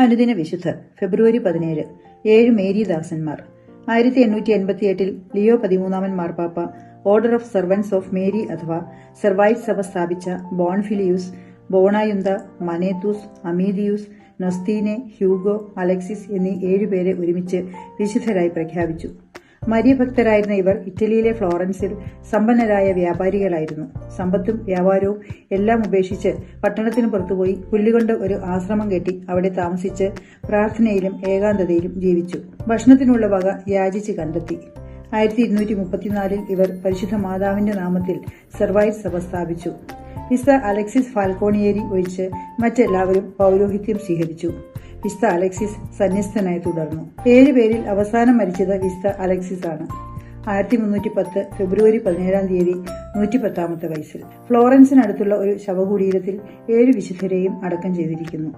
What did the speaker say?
അനുദിന വിശുദ്ധർ ഫെബ്രുവരി 17 7 മേരിദാസന്മാർ. 1888 ലിയോ 13 മാർപ്പാപ്പ order of servants of Mary അഥവാ സെർവൈറ്റ് സഭ സ്ഥാപിച്ച ബോൺഫിലിയൂസ്, ബോണായുന്ത, മനേത്തൂസ്, അമീദിയൂസ്, നൊസ്തീനെ, ഹ്യൂഗോ, അലക്സിസ് എന്നീ 7 പേരെ ഒരുമിച്ച് വിശുദ്ധരായി പ്രഖ്യാപിച്ചു. മരിയഭക്തരായിരുന്ന ഇവർ ഇറ്റലിയിലെ ഫ്ലോറൻസിൽ സമ്പന്നരായ വ്യാപാരികളായിരുന്നു. സമ്പത്തും വ്യാപാരവും എല്ലാം ഉപേക്ഷിച്ച് പട്ടണത്തിന് പുറത്തുപോയി പുല്ലുകൊണ്ട് ഒരു ആശ്രമം കെട്ടി അവിടെ താമസിച്ച് പ്രാർത്ഥനയിലും ഏകാന്തതയിലും ജീവിച്ചു. ഭക്ഷണത്തിനുള്ള വക യാചിച്ച് കണ്ടെത്തി. 1234 ഇവർ പരിശുദ്ധ മാതാവിന്റെ നാമത്തിൽ സെർവൈറ്റ് സഭ സ്ഥാപിച്ചു. വിശുദ്ധ അലക്സിസ് ഫാൽക്കോണിയേരി ഒഴിച്ച് മറ്റെല്ലാവരും പൗരോഹിത്യം സ്വീകരിച്ചു. വിശുദ്ധ അലക്സിസ് സന്യസ്തനായി തുടർന്നു. 7 പേരിൽ അവസാനം മരിച്ചത് വിശുദ്ധ അലക്സിസ് ആണ്. 1310 ഫെബ്രുവരി 17 110 വയസ്സിൽ ഫ്ലോറൻസിനടുത്തുള്ള ഒരു ശവകുടീരത്തിൽ 7 വിശുദ്ധരെയും അടക്കം ചെയ്തിരിക്കുന്നു.